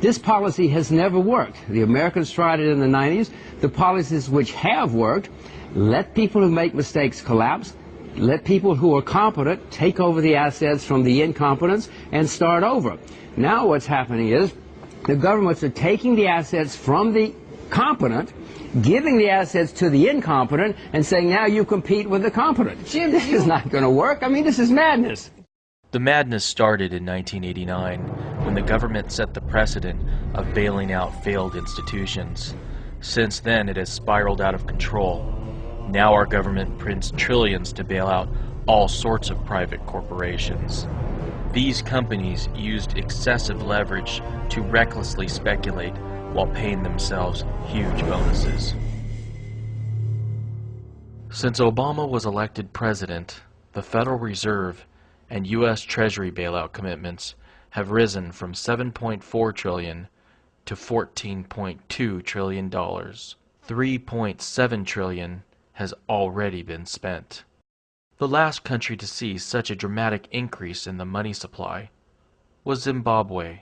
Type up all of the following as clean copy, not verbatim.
This policy has never worked. The Americans tried it in the 90s. The policies which have worked, let people who make mistakes collapse, let people who are competent take over the assets from the incompetents and start over. Now what's happening is the governments are taking the assets from the competent, giving the assets to the incompetent, and saying, now you compete with the competent. Jim, this is not going to work. I mean, this is madness. The madness started in 1989 when the government set the precedent of bailing out failed institutions. Since then, it has spiraled out of control. Now our government prints trillions to bail out all sorts of private corporations. These companies used excessive leverage to recklessly speculate while paying themselves huge bonuses. Since Obama was elected president, the Federal Reserve and U.S. Treasury bailout commitments have risen from $7.4 trillion to $14.2 trillion. $3.7 trillion has already been spent. The last country to see such a dramatic increase in the money supply was Zimbabwe,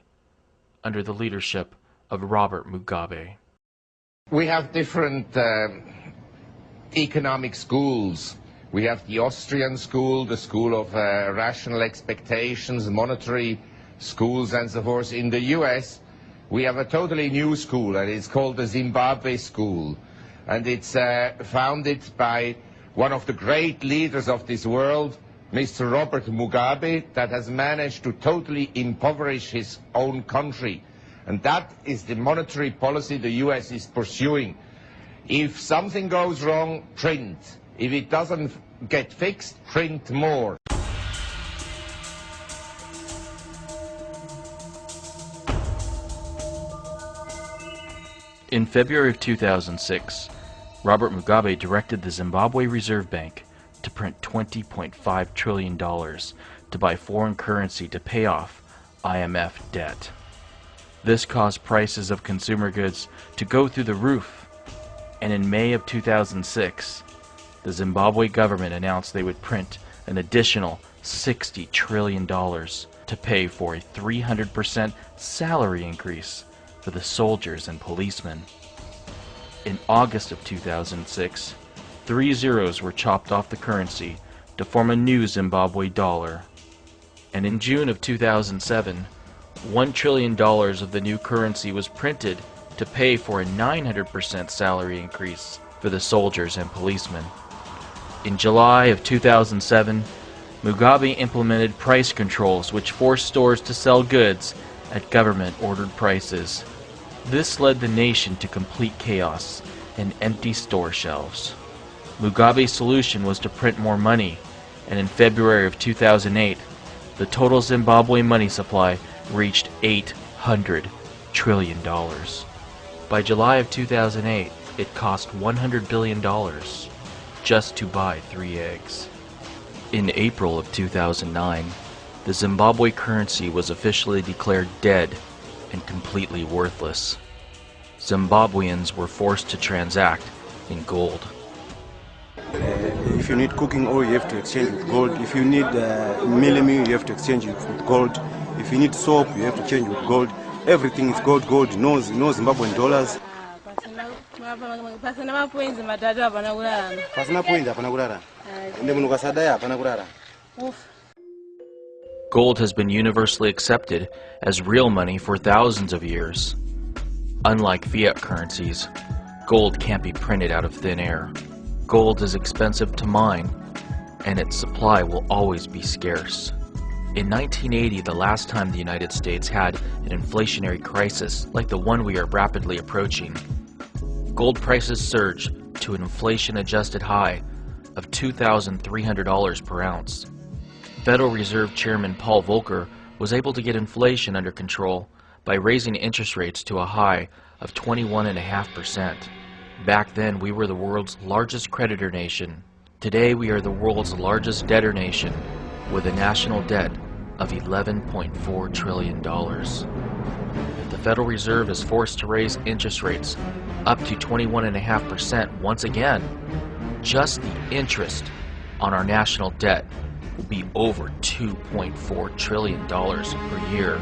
under the leadership of Robert Mugabe. We have different economic schools. We have the Austrian school, the school of rational expectations, monetary schools and so forth. In the US, we have a totally new school, and it's called the Zimbabwe school. And it's founded by one of the great leaders of this world, Mr. Robert Mugabe, that has managed to totally impoverish his own country. And that is the monetary policy the US is pursuing. If something goes wrong, print. If it doesn't get fixed, print more. In February of 2006, Robert Mugabe directed the Zimbabwe Reserve Bank to print $20.5 trillion to buy foreign currency to pay off IMF debt. This caused prices of consumer goods to go through the roof, and in May of 2006, the Zimbabwe government announced they would print an additional $60 trillion to pay for a 300% salary increase for the soldiers and policemen. In August of 2006, 3 zeros were chopped off the currency to form a new Zimbabwe dollar. And in June of 2007, $1 trillion of the new currency was printed to pay for a 900% salary increase for the soldiers and policemen. In July of 2007, Mugabe implemented price controls which forced stores to sell goods at government-ordered prices. This led the nation to complete chaos and empty store shelves. Mugabe's solution was to print more money, and in February of 2008, the total Zimbabwe money supply reached $800 trillion. By July of 2008, it cost $100 billion just to buy 3 eggs. In April of 2009, the Zimbabwe currency was officially declared dead and completely worthless. Zimbabweans were forced to transact in gold. If you need cooking oil, you have to exchange with gold. If you need melamine, you have to exchange it with gold. If you need soap, you have to change with gold. Everything is gold, gold, no Zimbabwean dollars. Gold has been universally accepted as real money for thousands of years. Unlike fiat currencies, gold can't be printed out of thin air. Gold is expensive to mine, and its supply will always be scarce. In 1980, the last time the United States had an inflationary crisis like the one we are rapidly approaching, gold prices surged to an inflation-adjusted high of $2,300 per ounce. Federal Reserve Chairman Paul Volcker was able to get inflation under control by raising interest rates to a high of 21.5%. Back then, we were the world's largest creditor nation. Today, we are the world's largest debtor nation, with a national debt of $11.4 trillion. If the Federal Reserve is forced to raise interest rates up to 21.5% once again, just the interest on our national debt will be over $2.4 trillion per year.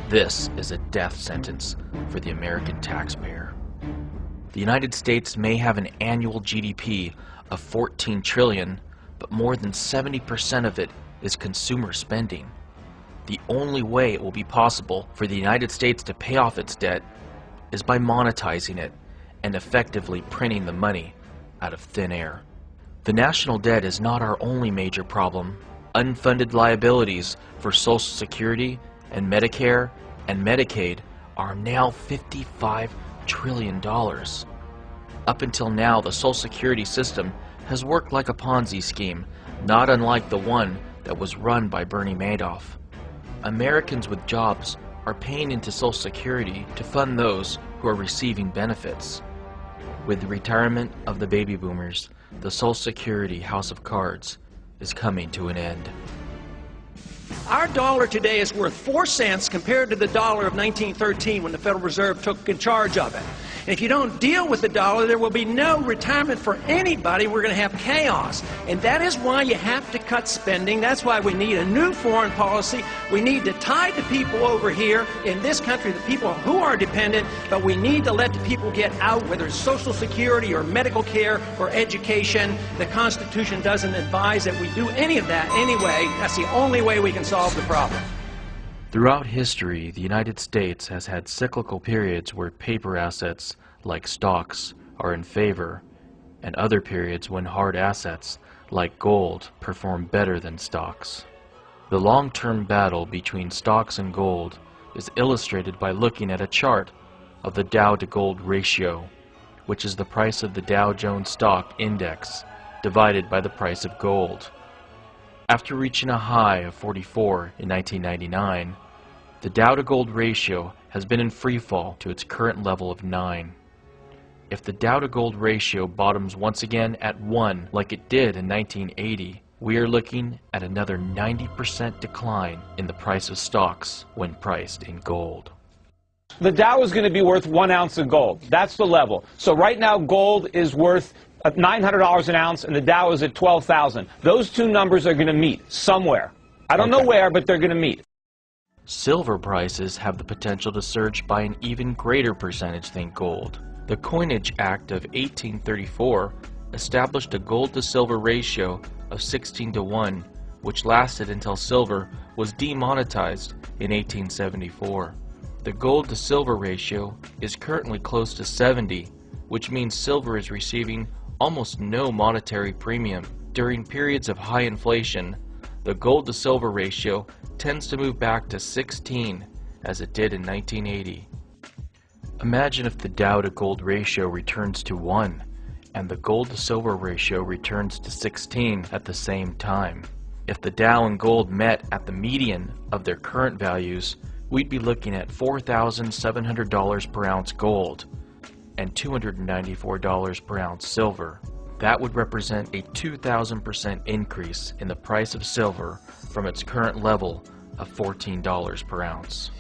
This is a death sentence for the American taxpayer. The United States may have an annual GDP of 14 trillion, but more than 70% of it is consumer spending. The only way it will be possible for the United States to pay off its debt is by monetizing it and effectively printing the money out of thin air. The national debt is not our only major problem. Unfunded liabilities for Social Security and Medicare and Medicaid are now $55 trillion. Up until now, the Social Security system has worked like a Ponzi scheme, not unlike the one that was run by Bernie Madoff. Americans with jobs are paying into Social Security to fund those who are receiving benefits. With the retirement of the baby boomers, the Social Security house of cards is coming to an end. Our dollar today is worth 4 cents compared to the dollar of 1913 when the Federal Reserve took in charge of it. And if you don't deal with the dollar, there will be no retirement for anybody. We're going to have chaos. And that is why you have to cut spending. That's why we need a new foreign policy. We need to tie the people over here in this country, the people who are dependent, but we need to let the people get out, whether it's Social Security or medical care or education. The Constitution doesn't advise that we do any of that anyway. That's the only way we can solve the problem. Throughout history, the United States has had cyclical periods where paper assets, like stocks, are in favor, and other periods when hard assets, like gold, perform better than stocks. The long-term battle between stocks and gold is illustrated by looking at a chart of the Dow-to-gold ratio, which is the price of the Dow Jones Stock Index divided by the price of gold. After reaching a high of 44 in 1999, the Dow-to-gold ratio has been in free fall to its current level of 9. If the Dow-to-gold ratio bottoms once again at 1 like it did in 1980, we are looking at another 90% decline in the price of stocks when priced in gold. The Dow is going to be worth 1 ounce of gold. That's the level. So right now gold is worth $900 an ounce and the Dow is at 12,000. Those two numbers are going to meet somewhere. I don't know where, but they're going to meet. Silver prices have the potential to surge by an even greater percentage than gold. The Coinage Act of 1834 established a gold-to-silver ratio of 16:1, which lasted until silver was demonetized in 1874. The gold-to-silver ratio is currently close to 70, which means silver is receiving almost no monetary premium. During periods of high inflation, the gold-to-silver ratio tends to move back to 16, as it did in 1980. Imagine if the Dow-to-gold ratio returns to 1, and the gold-to-silver ratio returns to 16 at the same time. If the Dow and gold met at the median of their current values, we'd be looking at $4,700 per ounce gold and $294 per ounce silver. That would represent a 2,000% increase in the price of silver from its current level of $14 per ounce.